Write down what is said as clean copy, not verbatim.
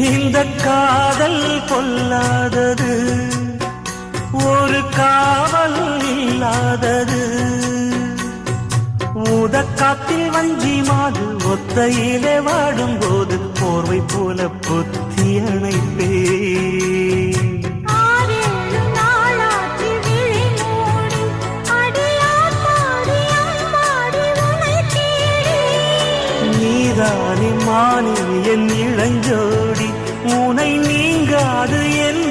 இந்த காதல் பொல்லாதது, ஒரு காவல் இல்லாதது. ஊதக்காத்தில் வஞ்சி மாது ஒத்தையிலே வாடும் போது போர்வை போல பொத்தி அணைப்பே. நீதானே மானி என் இளஞ்சோடி, உனை நீங்காது என்